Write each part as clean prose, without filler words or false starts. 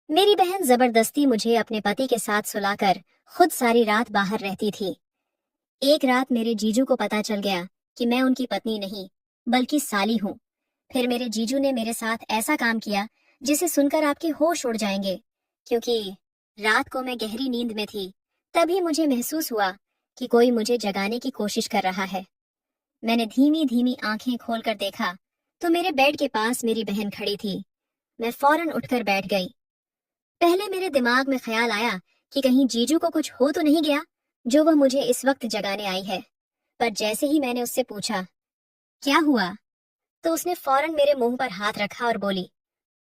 मेरी बहन जबरदस्ती मुझे अपने पति के साथ सुलाकर खुद सारी रात बाहर रहती थी। एक रात मेरे जीजू को पता चल गया कि मैं उनकी पत्नी नहीं बल्कि साली हूँ। फिर मेरे जीजू ने मेरे साथ ऐसा काम किया जिसे सुनकर आपके होश उड़ जाएंगे। क्योंकि रात को मैं गहरी नींद में थी, तभी मुझे महसूस हुआ कि कोई मुझे जगाने की कोशिश कर रहा है। मैंने धीमी धीमी आंखें खोलकर देखा तो मेरे बेड के पास मेरी बहन खड़ी थी। मैं फौरन उठकर बैठ गई। पहले मेरे दिमाग में ख्याल आया कि कहीं जीजू को कुछ हो तो नहीं गया जो वह मुझे इस वक्त जगाने आई है। पर जैसे ही मैंने उससे पूछा क्या हुआ, तो उसने फौरन मेरे मुंह पर हाथ रखा और बोली,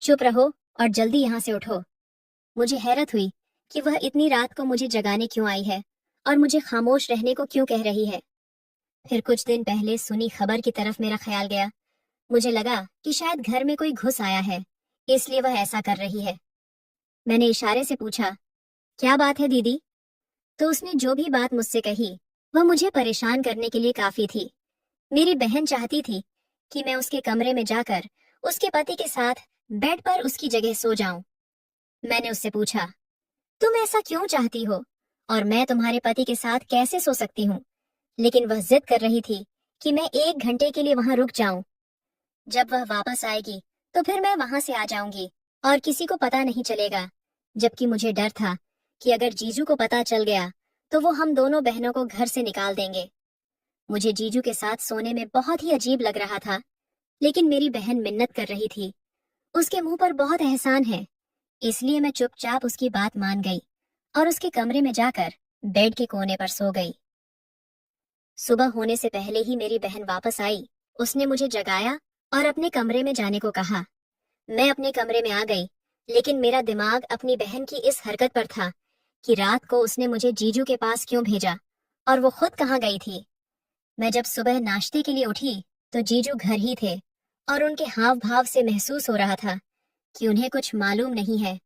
चुप रहो और जल्दी यहाँ से उठो। मुझे हैरत हुई कि वह इतनी रात को मुझे जगाने क्यों आई है और मुझे खामोश रहने को क्यों कह रही है। फिर कुछ दिन पहले सुनी खबर की तरफ मेरा ख्याल गया। मुझे लगा कि शायद घर में कोई घुस आया है, इसलिए वह ऐसा कर रही है। मैंने इशारे से पूछा, क्या बात है दीदी? तो उसने जो भी बात मुझसे कही वह मुझे परेशान करने के लिए काफी थी। मेरी बहन चाहती थी कि मैं उसके कमरे में जाकर उसके पति के साथ बेड पर उसकी जगह सो जाऊं। मैंने उससे पूछा, तुम ऐसा क्यों चाहती हो और मैं तुम्हारे पति के साथ कैसे सो सकती हूँ? लेकिन वह जिद कर रही थी कि मैं 1 घंटे के लिए वहां रुक जाऊं। जब वह वापस आएगी तो फिर मैं वहां से आ जाऊंगी और किसी को पता नहीं चलेगा। जबकि मुझे डर था कि अगर जीजू को पता चल गया तो वो हम दोनों बहनों को घर से निकाल देंगे। मुझे जीजू के साथ सोने में बहुत ही अजीब लग रहा था, लेकिन मेरी बहन मिन्नत कर रही थी। उसके मुंह पर बहुत एहसान है, इसलिए मैं चुपचाप उसकी बात मान गई और उसके कमरे में जाकर बेड के कोने पर सो गई। सुबह होने से पहले ही मेरी बहन वापस आई। उसने मुझे जगाया और अपने कमरे में जाने को कहा। मैं अपने कमरे में आ गई, लेकिन मेरा दिमाग अपनी बहन की इस हरकत पर था कि रात को उसने मुझे जीजू के पास क्यों भेजा और वो खुद कहाँ गई थी। मैं जब सुबह नाश्ते के लिए उठी तो जीजू घर ही थे और उनके हाव भाव से महसूस हो रहा था कि उन्हें कुछ मालूम नहीं है।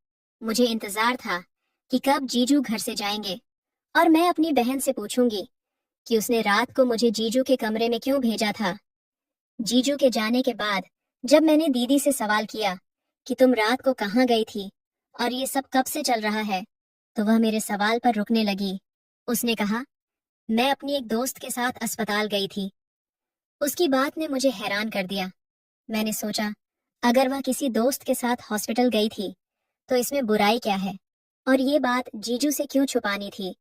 मुझे इंतजार था कि कब जीजू घर से जाएंगे और मैं अपनी बहन से पूछूंगी कि उसने रात को मुझे जीजू के कमरे में क्यों भेजा था। जीजू के जाने के बाद जब मैंने दीदी से सवाल किया कि तुम रात को कहाँ गई थी और ये सब कब से चल रहा है, तो वह मेरे सवाल पर रुकने लगी। उसने कहा, मैं अपनी एक दोस्त के साथ अस्पताल गई थी। उसकी बात ने मुझे हैरान कर दिया। मैंने सोचा, अगर वह किसी दोस्त के साथ हॉस्पिटल गई थी तो इसमें बुराई क्या है और ये बात जीजू से क्यों छुपानी थी।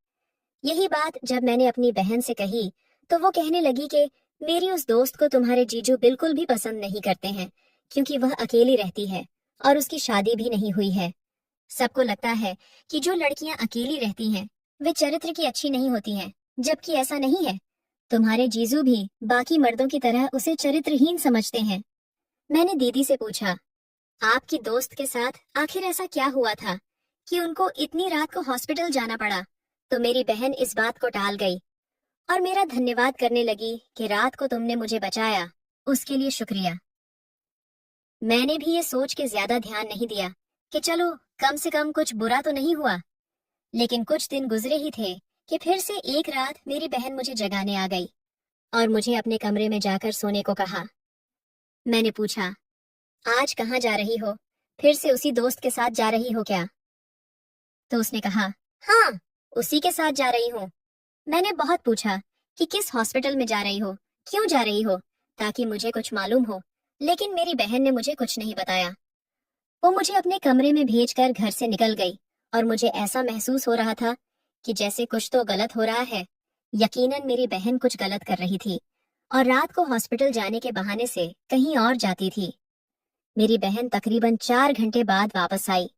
यही बात जब मैंने अपनी बहन से कही तो वो कहने लगी कि मेरी उस दोस्त को तुम्हारे जीजू बिल्कुल भी पसंद नहीं करते हैं, क्योंकि वह अकेली रहती है और उसकी शादी भी नहीं हुई है। सबको लगता है कि जो लड़कियां अकेली रहती हैं वे चरित्र की अच्छी नहीं होती हैं, जबकि ऐसा नहीं है। तुम्हारे जीजू भी बाकी मर्दों की तरह उसे चरित्रहीन समझते हैं। मैंने दीदी से पूछा, आपकी दोस्त के साथ आखिर ऐसा क्या हुआ था कि उनको इतनी रात को हॉस्पिटल जाना पड़ा? तो मेरी बहन इस बात को टाल गई और मेरा धन्यवाद करने लगी कि रात को तुमने मुझे बचाया, उसके लिए शुक्रिया। मैंने भी ये सोच के ज्यादा ध्यान नहीं दिया कि चलो कम से कम कुछ बुरा तो नहीं हुआ। लेकिन कुछ दिन गुजरे ही थे कि फिर से एक रात मेरी बहन मुझे जगाने आ गई और मुझे अपने कमरे में जाकर सोने को कहा। मैंने पूछा, आज कहाँ जा रही हो? फिर से उसी दोस्त के साथ जा रही हो क्या? तो उसने कहा, हाँ, उसी के साथ जा रही हूँ। मैंने बहुत पूछा कि किस हॉस्पिटल में जा रही हो, क्यों जा रही हो, ताकि मुझे कुछ मालूम हो, लेकिन मेरी बहन ने मुझे कुछ नहीं बताया। वो मुझे अपने कमरे में भेजकर घर से निकल गई और मुझे ऐसा महसूस हो रहा था कि जैसे कुछ तो गलत हो रहा है। यकीनन मेरी बहन कुछ गलत कर रही थी और रात को हॉस्पिटल जाने के बहाने से कहीं और जाती थी। मेरी बहन तकरीबन 4 घंटे बाद वापस आई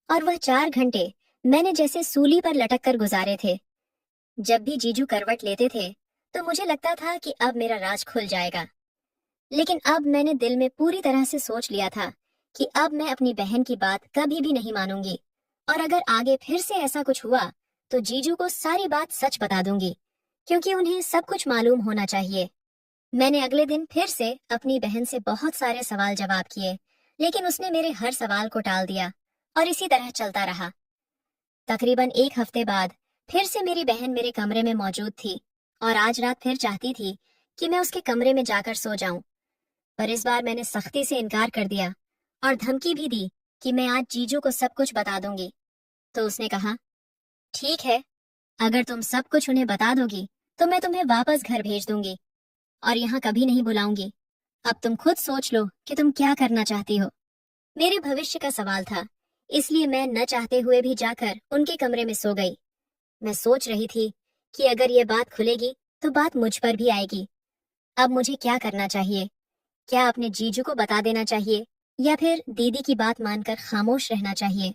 और वह 4 घंटे मैंने जैसे सूली पर लटक कर गुजारे थे। जब भी जीजू करवट लेते थे तो मुझे लगता था कि अब मेरा राज खुल जाएगा, लेकिन अब मैंने दिल में पूरी तरह से सोच लिया था कि अब मैं अपनी बहन की बात कभी भी नहीं मानूंगी और अगर आगे फिर से ऐसा कुछ हुआ तो जीजू को सारी बात सच बता दूंगी, क्योंकि उन्हें सब कुछ मालूम होना चाहिए। मैंने अगले दिन फिर से अपनी बहन से बहुत सारे सवाल जवाब किए, लेकिन उसने मेरे हर सवाल को टाल दिया और इसी तरह चलता रहा। तकरीबन 1 हफ्ते बाद फिर से मेरी बहन मेरे कमरे में मौजूद थी और आज रात फिर चाहती थी कि मैं उसके कमरे में जाकर सो जाऊं। पर इस बार मैंने सख्ती से इनकार कर दिया और धमकी भी दी कि मैं आज जीजू को सब कुछ बता दूंगी। तो उसने कहा, ठीक है, अगर तुम सब कुछ उन्हें बता दोगी तो मैं तुम्हें वापस घर भेज दूंगी और यहाँ कभी नहीं बुलाऊंगी। अब तुम खुद सोच लो कि तुम क्या करना चाहती हो। मेरे भविष्य का सवाल था, इसलिए मैं न चाहते हुए भी जाकर उनके कमरे में सो गई। मैं सोच रही थी कि अगर ये बात खुलेगी तो बात मुझ पर भी आएगी। अब मुझे क्या करना चाहिए? क्या अपने जीजू को बता देना चाहिए या फिर दीदी की बात मानकर खामोश रहना चाहिए?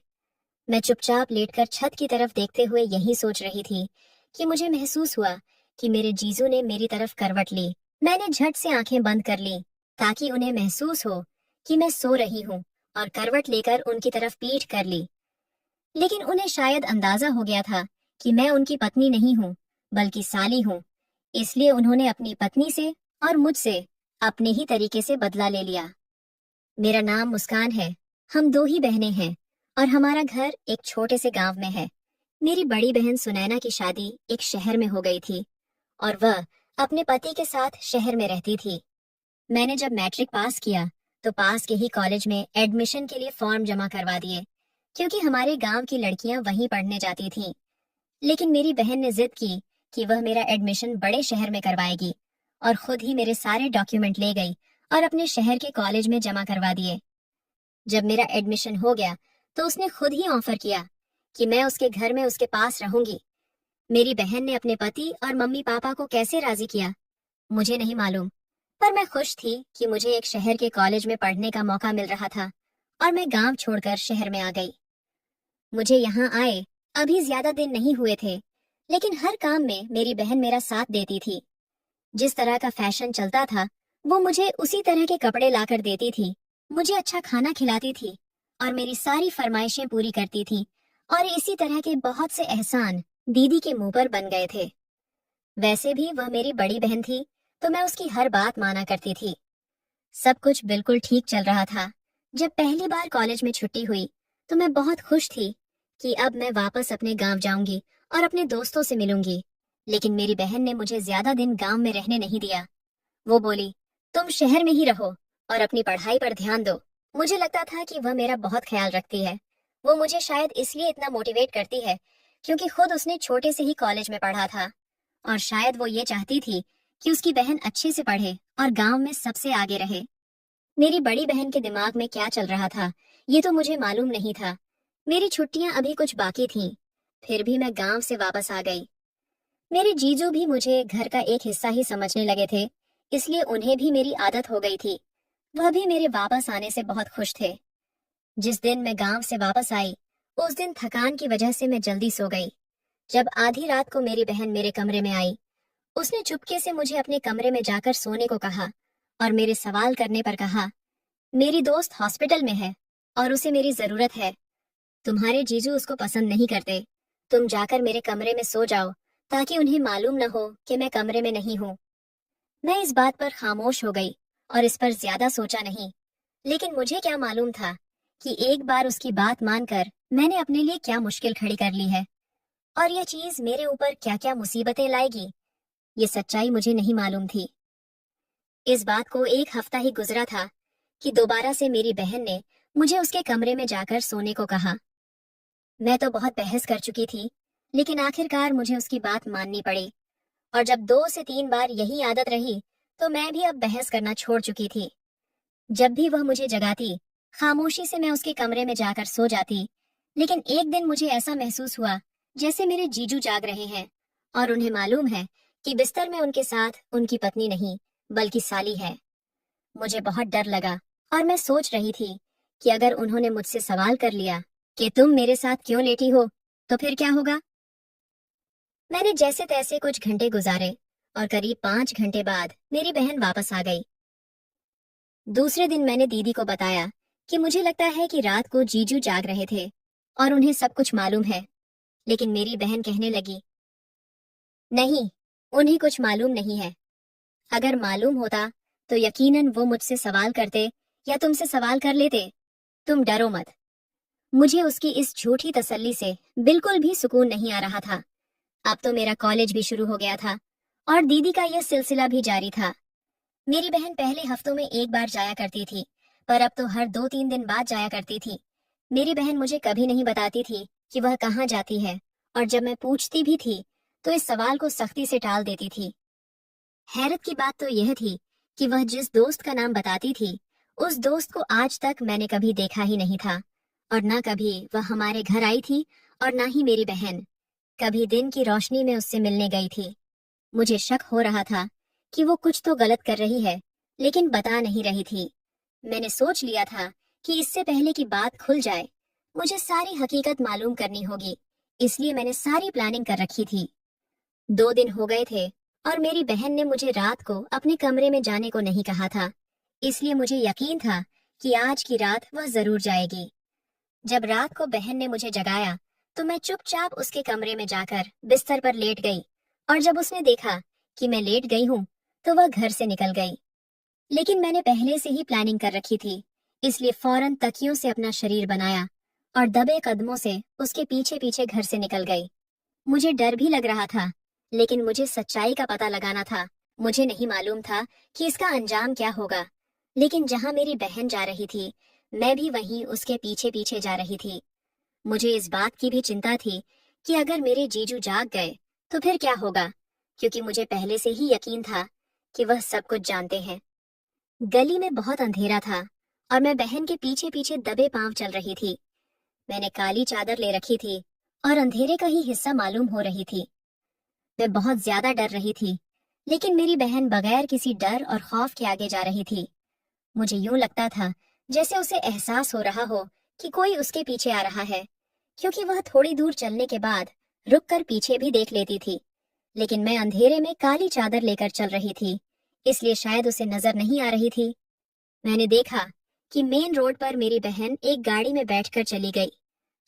मैं चुपचाप लेटकर छत की तरफ देखते हुए यही सोच रही थी कि मुझे महसूस हुआ कि मेरे जीजू ने मेरी तरफ करवट ली। मैंने झट से आंखें बंद कर ली ताकि उन्हें महसूस हो कि मैं सो रही हूँ और करवट लेकर उनकी तरफ पीठ कर ली। लेकिन उन्हें शायद अंदाजा हो गया था कि मैं उनकी पत्नी नहीं हूँ बल्कि साली हूँ। इसलिए उन्होंने अपनी पत्नी से और मुझसे अपने ही तरीके से बदला ले लिया। मेरा नाम मुस्कान है। हम दो ही बहनें हैं और हमारा घर एक छोटे से गांव में है। मेरी बड़ी बहन सुनैना की शादी एक शहर में हो गई थी और वह अपने पति के साथ शहर में रहती थी। मैंने जब मैट्रिक पास किया तो पास के ही कॉलेज में एडमिशन के लिए फॉर्म जमा करवा दिए क्योंकि हमारे गांव की लड़कियां वहीं पढ़ने जाती थीं। लेकिन मेरी बहन ने जिद की कि वह मेरा एडमिशन बड़े शहर में करवाएगी और खुद ही मेरे सारे डॉक्यूमेंट ले गई और अपने शहर के कॉलेज में जमा करवा दिए। जब मेरा एडमिशन हो गया तो उसने खुद ही ऑफर किया कि मैं उसके घर में उसके पास रहूंगी। मेरी बहन ने अपने पति और मम्मी पापा को कैसे राजी किया मुझे नहीं मालूम, पर मैं खुश थी कि मुझे एक शहर के कॉलेज में पढ़ने का मौका मिल रहा था और मैं गांव छोड़कर शहर में आ गई। मुझे यहाँ आए अभी ज्यादा दिन नहीं हुए थे, लेकिन हर काम में मेरी बहन मेरा साथ देती थी। जिस तरह का फैशन चलता था वो मुझे उसी तरह के कपड़े लाकर देती थी, मुझे अच्छा खाना खिलाती थी और मेरी सारी फरमाइशें पूरी करती थी। और इसी तरह के बहुत से एहसान दीदी के मुंह पर बन गए थे। वैसे भी वह मेरी बड़ी बहन थी तो मैं उसकी हर बात माना करती थी। सब कुछ बिल्कुल ठीक चल रहा था। जब पहली बार कॉलेज में छुट्टी हुई तो मैं बहुत खुश थी कि अब मैं वापस अपने गांव जाऊंगी और अपने दोस्तों से मिलूंगी। लेकिन मेरी बहन ने मुझे ज्यादा दिन गांव में रहने नहीं दिया। वो बोली, तुम शहर में ही रहो और अपनी पढ़ाई पर ध्यान दो। मुझे लगता था कि वह मेरा बहुत ख्याल रखती है। वो मुझे शायद इसलिए इतना मोटिवेट करती है क्योंकि खुद उसने छोटे से ही कॉलेज में पढ़ा था और शायद वो ये चाहती थी कि उसकी बहन अच्छे से पढ़े और गांव में सबसे आगे रहे। मेरी बड़ी बहन के दिमाग में क्या चल रहा था ये तो मुझे मालूम नहीं था। मेरी छुट्टियां अभी कुछ बाकी थीं, फिर भी मैं गांव से वापस आ गई। मेरे जीजू भी मुझे घर का एक हिस्सा ही समझने लगे थे, इसलिए उन्हें भी मेरी आदत हो गई थी। वह भी मेरे वापस आने से बहुत खुश थे। जिस दिन मैं गांव से वापस आई उस दिन थकान की वजह से मैं जल्दी सो गई। जब आधी रात को मेरी बहन मेरे कमरे में आई, उसने चुपके से मुझे अपने कमरे में जाकर सोने को कहा और मेरे सवाल करने पर कहा, मेरी दोस्त हॉस्पिटल में है और उसे मेरी जरूरत है। तुम्हारे जीजू उसको पसंद नहीं करते। तुम जाकर मेरे कमरे में सो जाओ ताकि उन्हें मालूम न हो कि मैं कमरे में नहीं हूँ। मैं इस बात पर खामोश हो गई और इस पर ज्यादा सोचा नहीं। लेकिन मुझे क्या मालूम था कि एक बार उसकी बात मानकर मैंने अपने लिए क्या मुश्किल खड़ी कर ली है और यह चीज मेरे ऊपर क्या क्या मुसीबतें लाएगी। ये सच्चाई मुझे नहीं मालूम थी। इस बात को एक हफ्ता ही गुजरा था कि दोबारा से मेरी बहन ने मुझे उसके कमरे में जाकर सोने को कहा। मैं तो बहुत बहस कर चुकी थी, लेकिन आखिरकार मुझे उसकी बात माननी पड़ी और जब 2 से 3 बार यही आदत रही तो मैं भी अब बहस करना छोड़ चुकी थी। जब भी वह मुझे जगाती, खामोशी से मैं उसके कमरे में जाकर सो जाती। लेकिन एक दिन मुझे ऐसा महसूस हुआ जैसे मेरे जीजू जाग रहे हैं और उन्हें मालूम है कि बिस्तर में उनके साथ उनकी पत्नी नहीं बल्कि साली है। मुझे बहुत डर लगा और मैं सोच रही थी कि अगर उन्होंने मुझसे सवाल कर लिया कि तुम मेरे साथ क्यों लेटी हो तो फिर क्या होगा। मैंने जैसे तैसे कुछ घंटे गुजारे और करीब 5 घंटे बाद मेरी बहन वापस आ गई। दूसरे दिन मैंने दीदी को बताया कि मुझे लगता है कि रात को जीजू जाग रहे थे और उन्हें सब कुछ मालूम है। लेकिन मेरी बहन कहने लगी, नहीं, उन्हें कुछ मालूम नहीं है। अगर मालूम होता तो यकीनन वो मुझसे सवाल करते या तुमसे सवाल कर लेते। तुम डरो मत। मुझे उसकी इस झूठी तसल्ली से बिल्कुल भी सुकून नहीं आ रहा था। अब तो मेरा कॉलेज भी शुरू हो गया था और दीदी का यह सिलसिला भी जारी था। मेरी बहन पहले हफ्तों में एक बार जाया करती थी, पर अब तो हर 2-3 दिन बाद जाया करती थी मेरी बहन मुझे कभी नहीं बताती थी कि वह कहाँ जाती है, और जब मैं पूछती भी थी तो इस सवाल को सख्ती से टाल देती थी। हैरत की बात तो यह थी कि वह जिस दोस्त का नाम बताती थी, उस दोस्त को आज तक मैंने कभी देखा ही नहीं था, और न कभी वह हमारे घर आई थी, और न ही मेरी बहन कभी दिन की रोशनी में उससे मिलने गई थी। मुझे शक हो रहा था कि वो कुछ तो गलत कर रही है, लेकिन बता नहीं रही थी। मैंने सोच लिया था कि इससे पहले कि बात खुल जाए, मुझे सारी हकीकत मालूम करनी होगी, इसलिए मैंने सारी प्लानिंग कर रखी थी। 2 दिन हो गए थे और मेरी बहन ने मुझे रात को अपने कमरे में जाने को नहीं कहा था, इसलिए मुझे यकीन था कि आज की रात वह जरूर जाएगी। जब रात को बहन ने मुझे जगाया तो मैं चुपचाप उसके कमरे में जाकर बिस्तर पर लेट गई, और जब उसने देखा कि मैं लेट गई हूँ तो वह घर से निकल गई। लेकिन मैंने पहले से ही प्लानिंग कर रखी थी, इसलिए फौरन तकियों से अपना शरीर बनाया और दबे कदमों से उसके पीछे पीछे घर से निकल गई। मुझे डर भी लग रहा था, लेकिन मुझे सच्चाई का पता लगाना था। मुझे नहीं मालूम था कि इसका अंजाम क्या होगा, लेकिन जहां मेरी बहन जा रही थी, मैं भी वहीं उसके पीछे पीछे जा रही थी। मुझे इस बात की भी चिंता थी कि अगर मेरे जीजू जाग गए तो फिर क्या होगा, क्योंकि मुझे पहले से ही यकीन था कि वह सब कुछ जानते हैं। गली में बहुत अंधेरा था और मैं बहन के पीछे पीछे दबे पांव चल रही थी। मैंने काली चादर ले रखी थी और अंधेरे का ही हिस्सा मालूम हो रही थी। मैं बहुत ज्यादा डर रही थी, लेकिन मेरी बहन बगैर किसी डर और खौफ के आगे जा रही थी। मुझे यूं लगता था जैसे उसे एहसास हो रहा हो कि कोई उसके पीछे आ रहा है, क्योंकि वह थोड़ी दूर चलने के बाद रुक कर पीछे भी देख लेती थी। लेकिन मैं अंधेरे में काली चादर लेकर चल रही थी, इसलिए शायद उसे नजर नहीं आ रही थी। मैंने देखा कि मेन रोड पर मेरी बहन एक गाड़ी में बैठकर चली गई।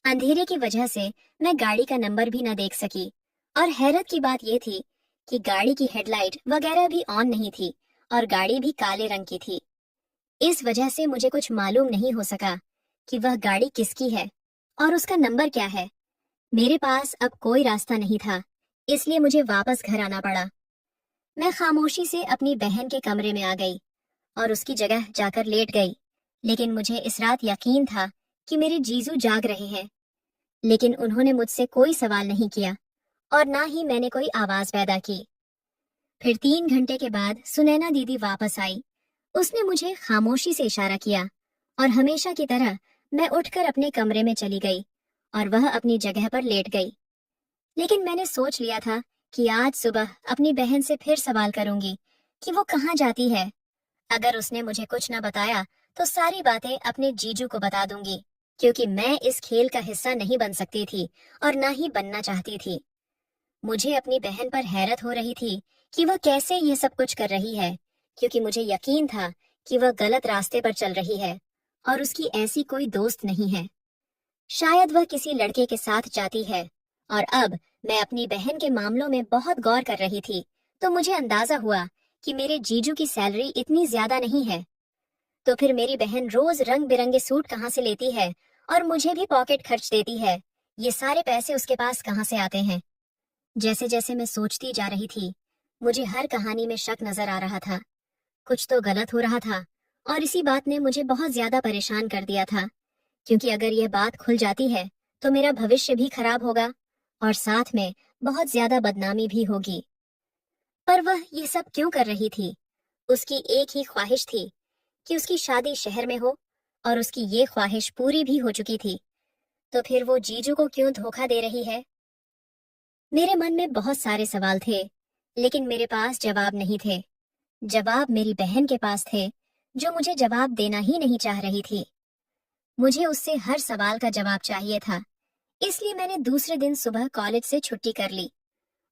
अंधेरे की वजह से मैं गाड़ी का नंबर भी न देख सकी, और हैरत की बात यह थी कि गाड़ी की हेडलाइट वगैरह भी ऑन नहीं थी और गाड़ी भी काले रंग की थी। इस वजह से मुझे कुछ मालूम नहीं हो सका कि वह गाड़ी किसकी है और उसका नंबर क्या है। मेरे पास अब कोई रास्ता नहीं था, इसलिए मुझे वापस घर आना पड़ा। मैं खामोशी से अपनी बहन के कमरे में आ गई और उसकी जगह जाकर लेट गई। लेकिन मुझे इस रात यकीन था कि मेरे जीजू जाग रहे हैं, लेकिन उन्होंने मुझसे कोई सवाल नहीं किया और ना ही मैंने कोई आवाज पैदा की। फिर 3 घंटे के बाद सुनैना दीदी वापस आई। उसने मुझे खामोशी से इशारा किया और हमेशा की तरह मैं उठकर अपने कमरे में चली गई और वह अपनी जगह पर लेट गई। लेकिन मैंने सोच लिया था कि आज सुबह अपनी बहन से फिर सवाल करूंगी कि वो कहाँ जाती है। अगर उसने मुझे कुछ न बताया तो सारी बातें अपने जीजू को बता दूंगी, क्योंकि मैं इस खेल का हिस्सा नहीं बन सकती थी और ना ही बनना चाहती थी। मुझे अपनी बहन पर हैरत हो रही थी कि वह कैसे ये सब कुछ कर रही है, क्योंकि मुझे यकीन था कि वह गलत रास्ते पर चल रही है और उसकी ऐसी कोई दोस्त नहीं है। शायद वह किसी लड़के के साथ जाती है। और अब मैं अपनी बहन के मामलों में बहुत गौर कर रही थी, तो मुझे अंदाजा हुआ कि मेरे जीजू की सैलरी इतनी ज्यादा नहीं है। तो फिर मेरी बहन रोज रंग बिरंगे सूट कहाँ से लेती है और मुझे भी पॉकेट खर्च देती है? ये सारे पैसे उसके पास कहाँ से आते हैं? जैसे जैसे मैं सोचती जा रही थी, मुझे हर कहानी में शक नजर आ रहा था। कुछ तो गलत हो रहा था, और इसी बात ने मुझे बहुत ज्यादा परेशान कर दिया था, क्योंकि अगर यह बात खुल जाती है तो मेरा भविष्य भी खराब होगा और साथ में बहुत ज्यादा बदनामी भी होगी। पर वह ये सब क्यों कर रही थी? उसकी एक ही ख्वाहिश थी कि उसकी शादी शहर में हो, और उसकी ये ख्वाहिश पूरी भी हो चुकी थी। तो फिर वो जीजू को क्यों धोखा दे रही है? मेरे मन में बहुत सारे सवाल थे, लेकिन मेरे पास जवाब नहीं थे। जवाब मेरी बहन के पास थे, जो मुझे जवाब देना ही नहीं चाह रही थी। मुझे उससे हर सवाल का जवाब चाहिए था, इसलिए मैंने दूसरे दिन सुबह कॉलेज से छुट्टी कर ली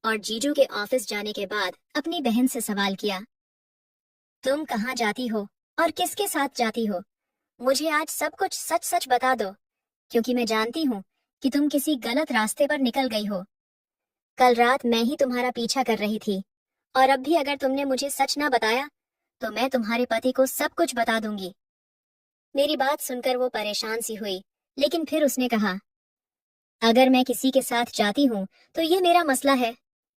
और जीजू के ऑफिस जाने के बाद अपनी बहन से सवाल किया, तुम कहाँ जाती हो और किसके साथ जाती हो? मुझे आज सब कुछ सच सच बता दो, क्योंकि मैं जानती हूँ कि तुम किसी गलत रास्ते पर निकल गई हो। कल रात मैं ही तुम्हारा पीछा कर रही थी, और अब भी अगर तुमने मुझे सच ना बताया तो मैं तुम्हारे पति को सब कुछ बता दूंगी। मेरी बात सुनकर वो परेशान सी हुई, लेकिन फिर उसने कहा, अगर मैं किसी के साथ जाती हूँ तो ये मेरा मसला है।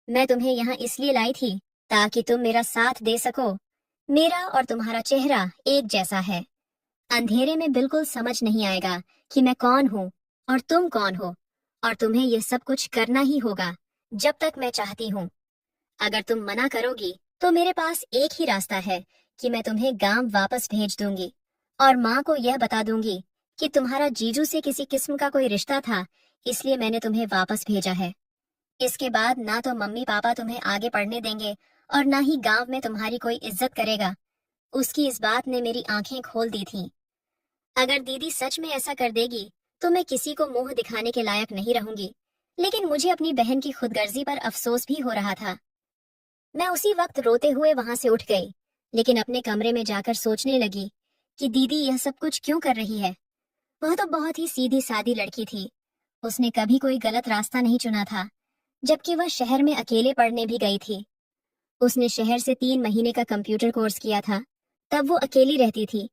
मैं तुम्हें यहाँ इसलिए लाई थी ताकि तुम मेरा साथ दे सको। मेरा और तुम्हारा चेहरा एक जैसा है। अंधेरे में बिल्कुल समझ नहीं आएगा कि मैं कौन हूँ और तुम कौन हो, और तुम्हें यह सब कुछ करना ही होगा जब तक मैं चाहती हूँ। अगर तुम मना करोगी तो मेरे पास एक ही रास्ता है कि मैं तुम्हें गांव वापस भेज दूंगी और माँ को यह बता दूंगी कि तुम्हारा जीजू से किसी किस्म का कोई रिश्ता था, इसलिए मैंने तुम्हें वापस भेजा है। इसके बाद ना तो मम्मी पापा तुम्हें आगे पढ़ने देंगे और ना ही गांव में तुम्हारी कोई इज्जत करेगा। उसकी इस बात ने मेरी आंखें खोल दी थीं। अगर दीदी सच में ऐसा कर देगी तो मैं किसी को मुंह दिखाने के लायक नहीं रहूंगी, लेकिन मुझे अपनी बहन की खुदगर्जी पर अफसोस भी हो रहा था। मैं उसी वक्त रोते हुए वहां से उठ गई, लेकिन अपने कमरे में जाकर सोचने लगी कि दीदी यह सब कुछ क्यों कर रही है। वह तो बहुत ही सीधी सादी लड़की थी। उसने कभी कोई गलत रास्ता नहीं चुना था, जबकि वह शहर में अकेले पढ़ने भी गई थी। उसने शहर से 3 महीने का कंप्यूटर कोर्स किया था, तब वो अकेली रहती थी।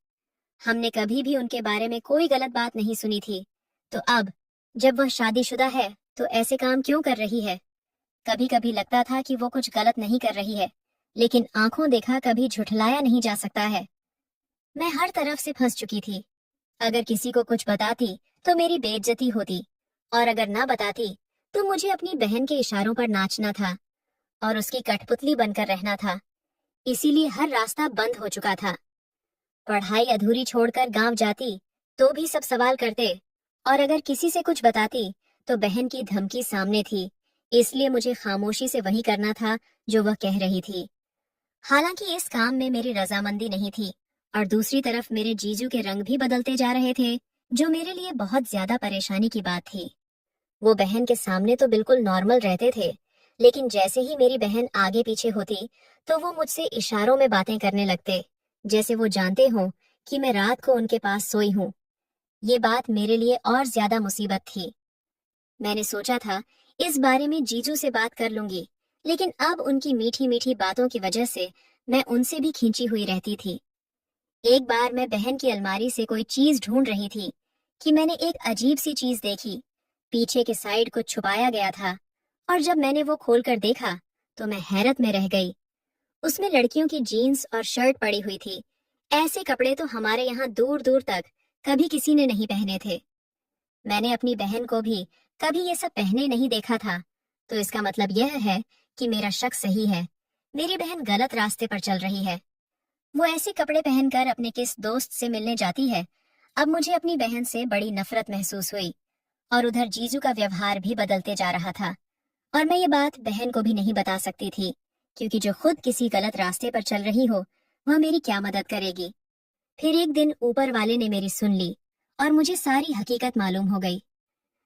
हमने कभी भी उनके बारे में कोई गलत बात नहीं सुनी थी। तो अब जब वह शादीशुदा है तो ऐसे काम क्यों कर रही है। कभी कभी लगता था कि वो कुछ गलत नहीं कर रही है, लेकिन आंखों देखा कभी झुठलाया नहीं जा सकता है। मैं हर तरफ से फंस चुकी थी। अगर किसी को कुछ बताती तो मेरी बेइज्जती होती, और अगर ना बताती तो मुझे अपनी बहन के इशारों पर नाचना था और उसकी कठपुतली बनकर रहना था। इसीलिए हर रास्ता बंद हो चुका था। पढ़ाई अधूरी छोड़कर गांव जाती तो भी सब सवाल करते, और अगर किसी से कुछ बताती तो बहन की धमकी सामने थी। इसलिए मुझे खामोशी से वही करना था जो वह कह रही थी। हालांकि इस काम में मेरी रजामंदी नहीं थी, और दूसरी तरफ मेरे जीजू के रंग भी बदलते जा रहे थे, जो मेरे लिए बहुत ज्यादा परेशानी की बात थी। वो बहन के सामने तो बिल्कुल नॉर्मल रहते थे, लेकिन जैसे ही मेरी बहन आगे पीछे होती तो वो मुझसे इशारों में बातें करने लगते, जैसे वो जानते हों कि मैं रात को उनके पास सोई हूँ। ये बात मेरे लिए और ज्यादा मुसीबत थी। मैंने सोचा था इस बारे में जीजू से बात कर लूंगी, लेकिन अब उनकी मीठी मीठी बातों की वजह से मैं उनसे भी खींची हुई रहती थी। एक बार मैं बहन की अलमारी से कोई चीज ढूंढ रही थी कि मैंने एक अजीब सी चीज देखी। पीछे के साइड कुछ छुपाया गया था, और जब मैंने वो खोलकर देखा तो मैं हैरत में रह गई। उसमें लड़कियों की जीन्स और शर्ट पड़ी हुई थी। ऐसे कपड़े तो हमारे यहाँ दूर दूर तक कभी किसी ने नहीं पहने थे। मैंने अपनी बहन को भी कभी ये सब पहने नहीं देखा था। तो इसका मतलब यह है कि मेरा शक सही है, मेरी बहन गलत रास्ते पर चल रही है। वो ऐसे कपड़े पहनकर अपने किस दोस्त से मिलने जाती है। अब मुझे अपनी बहन से बड़ी नफरत महसूस हुई, और उधर जीजू का व्यवहार भी बदलते जा रहा था। और मैं ये बात बहन को भी नहीं बता सकती थी, क्योंकि जो खुद किसी गलत रास्ते पर चल रही हो वह मेरी क्या मदद करेगी। फिर एक दिन ऊपर वाले ने मेरी सुन ली और मुझे सारी हकीकत मालूम हो गई।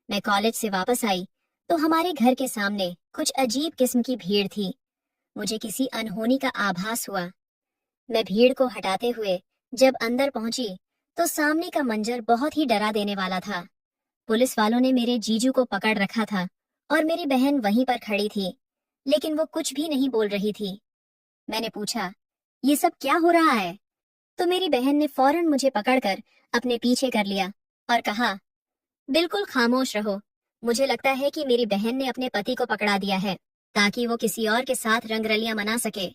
मैं कॉलेज से वापस आई तो हमारे घर के सामने कुछ अजीब किस्म की भीड़ थी। मुझे किसी अनहोनी का आभास हुआ। मैं भीड़ को हटाते हुए जब अंदर पहुंची तो सामने का मंजर बहुत ही डरा देने वाला था। पुलिस वालों ने मेरे जीजू को पकड़ रखा था और मेरी बहन वहीं पर खड़ी थी, लेकिन वो कुछ भी नहीं बोल रही थी। मैंने पूछा, ये सब क्या हो रहा है? तो मेरी बहन ने फौरन मुझे पकड़कर अपने पीछे कर लिया और कहा, बिल्कुल खामोश रहो। मुझे लगता है कि मेरी बहन ने अपने पति को पकड़ा दिया है ताकि वो किसी और के साथ रंगरलियां मना सके।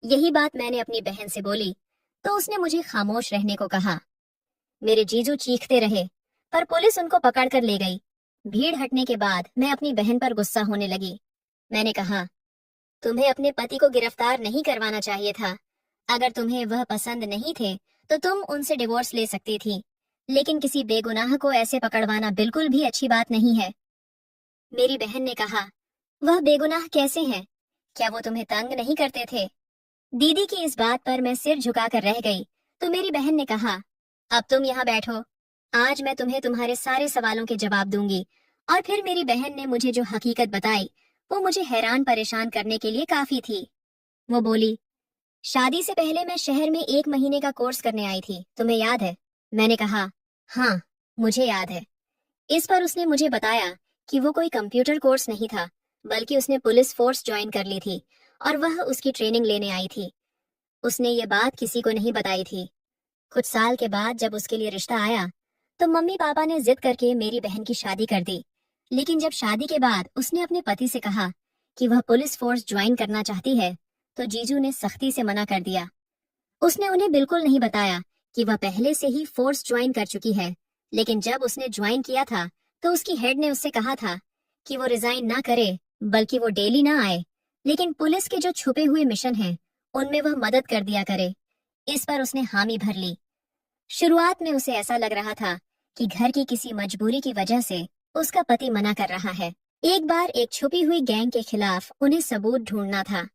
यही बात मैंने अपनी बहन से बोली तो उसने मुझे खामोश रहने को कहा। मेरे जीजू चीखते रहे, पर पुलिस उनको पकड़कर ले गई। भीड़ हटने के बाद मैं अपनी बहन पर गुस्सा होने लगी। मैंने कहा, तुम्हें अपने पति को गिरफ्तार नहीं करवाना चाहिए था। अगर तुम्हें वह पसंद नहीं थे तो तुम उनसे डिवोर्स ले सकती थी, लेकिन किसी बेगुनाह को ऐसे पकड़वाना बिल्कुल भी अच्छी बात नहीं है। मेरी बहन ने कहा, वह बेगुनाह कैसे हैं? क्या वो तुम्हें तंग नहीं करते थे? दीदी की इस बात पर मैं सिर झुकाकर रह गई तो मेरी बहन ने कहा, अब तुम यहाँ बैठो, आज मैं तुम्हें तुम्हारे सारे सवालों के जवाब दूंगी। और फिर मेरी बहन ने मुझे जो हकीकत बताई वो मुझे हैरान परेशान करने के लिए काफी थी। वो बोली, शादी से पहले मैं शहर में 1 महीने का कोर्स करने आई थी, तुम्हें याद है? मैंने कहा, हाँ, मुझे याद है। इस पर उसने मुझे बताया कि वो कोई कंप्यूटर कोर्स नहीं था, बल्कि उसने पुलिस फोर्स ज्वाइन कर ली थी और वह उसकी ट्रेनिंग लेने आई थी। उसने ये बात किसी को नहीं बताई थी। कुछ साल के बाद जब उसके लिए रिश्ता आया तो मम्मी पापा ने जिद करके मेरी बहन की शादी कर दी। लेकिन जब शादी के बाद उसने अपने पति से कहा कि वह पुलिस फोर्स ज्वाइन करना चाहती है तो जीजू ने सख्ती से मना कर दिया। उसने उन्हें बिल्कुल नहीं बताया कि वह पहले से ही फोर्स ज्वाइन कर चुकी है, लेकिन जब उसने ज्वाइन किया था तो उसकी हेड ने उससे कहा था कि वो रिजाइन ना करे, बल्कि वो डेली ना आए, लेकिन पुलिस के जो छुपे हुए मिशन हैं उनमें वह मदद कर दिया करे। इस पर उसने हामी भर ली। शुरुआत में उसे ऐसा लग रहा था कि घर की किसी मजबूरी की वजह से उसका पति मना कर रहा है। एक बार एक छुपी हुई गैंग के खिलाफ उन्हें सबूत ढूंढना था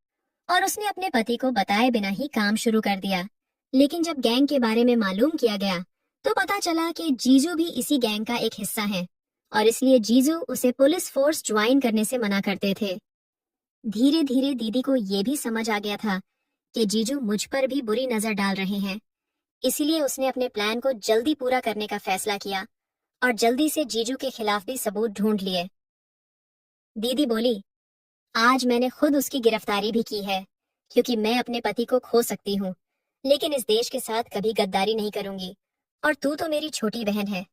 और उसने अपने पति को बताए बिना ही काम शुरू कर दिया। लेकिन जब गैंग के बारे में मालूम किया गया तो पता चला कि जीजू भी इसी गैंग का एक हिस्सा है और इसलिए जीजू उसे पुलिस फोर्स ज्वाइन करने से मना करते थे। धीरे धीरे दीदी को ये भी समझ आ गया था कि जीजू मुझ पर भी बुरी नजर डाल रहे हैं। इसीलिए उसने अपने प्लान को जल्दी पूरा करने का फैसला किया और जल्दी से जीजू के खिलाफ भी सबूत ढूंढ लिए। दीदी बोली, आज मैंने खुद उसकी गिरफ्तारी भी की है, क्योंकि मैं अपने पति को खो सकती हूँ, लेकिन इस देश के साथ कभी गद्दारी नहीं करूंगी। और तू तो मेरी छोटी बहन है।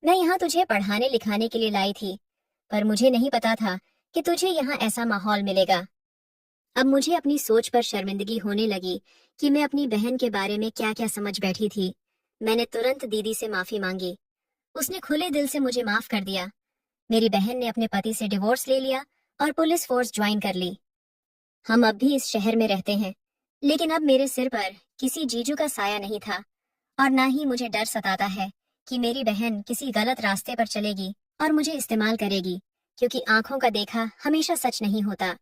मैं यहाँ तुझे पढ़ाने लिखाने के लिए लाई थी, पर मुझे नहीं पता था कि तुझे यहाँ ऐसा माहौल मिलेगा। अब मुझे अपनी सोच पर शर्मिंदगी होने लगी कि मैं अपनी बहन के बारे में क्या क्या समझ बैठी थी। मैंने तुरंत दीदी से माफी मांगी। उसने खुले दिल से मुझे माफ कर दिया। मेरी बहन ने अपने पति से डिवोर्स ले लिया और पुलिस फोर्स ज्वाइन कर ली। हम अब भी इस शहर में रहते हैं, लेकिन अब मेरे सिर पर किसी जीजू का साया नहीं था और ना ही मुझे डर सताता है कि मेरी बहन किसी गलत रास्ते पर चलेगी और मुझे इस्तेमाल करेगी, क्योंकि आंखों का देखा हमेशा सच नहीं होता।